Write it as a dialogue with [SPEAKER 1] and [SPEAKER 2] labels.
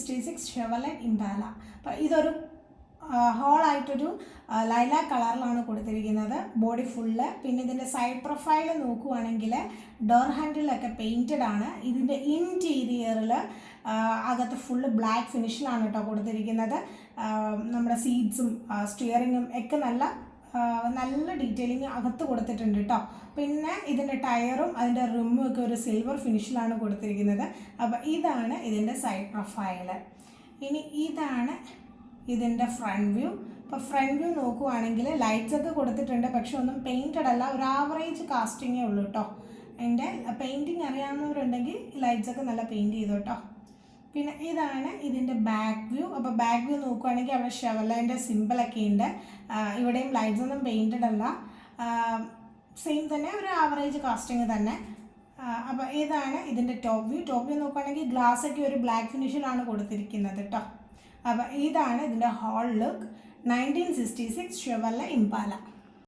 [SPEAKER 1] 1966 Chevrolet impala. അപ്പോൾ ഇതൊരു ഹോളായിട്ടൊരു lilac കളറിലാണ് കൊടുത്തിരിക്കുന്നത്, ബോഡി ഫുള്ള്. പിന്നെ ഇതിൻ്റെ സൈഡ് പ്രൊഫൈൽ നോക്കുവാണെങ്കിൽ ഡോർ ഹാൻഡിലൊക്കെ പെയിൻറ്റഡ് ആണ്. ഇതിൻ്റെ ഇൻറ്റീരിയറിൽ അകത്ത് ഫുള്ള് ബ്ലാക്ക് ഫിനിഷിലാണ് കേട്ടോ കൊടുത്തിരിക്കുന്നത്. നമ്മുടെ സീറ്റ്സും സ്റ്റിയറിങ്ങും ഒക്കെ നല്ല ഡീറ്റെയിലിംഗ് അകത്ത് കൊടുത്തിട്ടുണ്ട് കേട്ടോ. പിന്നെ ഇതിൻ്റെ ടയറും അതിൻ്റെ റിമ്മും ഒക്കെ ഒരു സിൽവർ ഫിനിഷിലാണ് കൊടുത്തിരിക്കുന്നത്. അപ്പോൾ ഇതാണ് ഇതിൻ്റെ സൈഡ് പ്രൊഫൈൽ. ഇനി ഇതാണ് ഇതിൻ്റെ ഫ്രണ്ട് വ്യൂ. ഇപ്പോൾ ഫ്രണ്ട് വ്യൂ നോക്കുവാണെങ്കിൽ ലൈറ്റ്സ് ഒക്കെ കൊടുത്തിട്ടുണ്ട്, പക്ഷെ ഒന്നും പെയിൻറ്റഡ് അല്ല, ഒരു ആവറേജ് കാസ്റ്റിങ്ങേ ഉള്ളൂ കേട്ടോ. അതിൻ്റെ പെയിൻറ്റിങ് അറിയാവുന്നവരുണ്ടെങ്കിൽ ലൈറ്റ്സ് ഒക്കെ നല്ല പെയിൻറ്റ് ചെയ്തു കേട്ടോ. പിന്നെ ഇതാണ് ഇതിൻ്റെ ബാക്ക് വ്യൂ. അപ്പോൾ ബാക്ക് വ്യൂ നോക്കുവാണെങ്കിൽ അവിടെ ഷെവർലെൻ്റെ സിമ്പിളൊക്കെ ഉണ്ട്. ഇവിടെയും ലൈറ്റ്സ് ഒന്നും പെയിൻറ്റഡ് അല്ല, സെയിം തന്നെ ഒരു ആവറേജ് കാസ്റ്റിങ് തന്നെ. അപ്പോൾ ഇതാണ് ഇതിൻ്റെ ടോപ്പ് വ്യൂ. ടോപ്പ് വ്യൂ നോക്കുകയാണെങ്കിൽ ഗ്ലാസ്സൊക്കെ ഒരു ബ്ലാക്ക് ഫിനിഷിലാണ് കൊടുത്തിരിക്കുന്നത് കേട്ടോ. അപ്പോൾ ഇതാണ് ഇതിൻ്റെ ഹോൾ ലുക്ക് 1966 ഷെവർലെ ഇംപാല.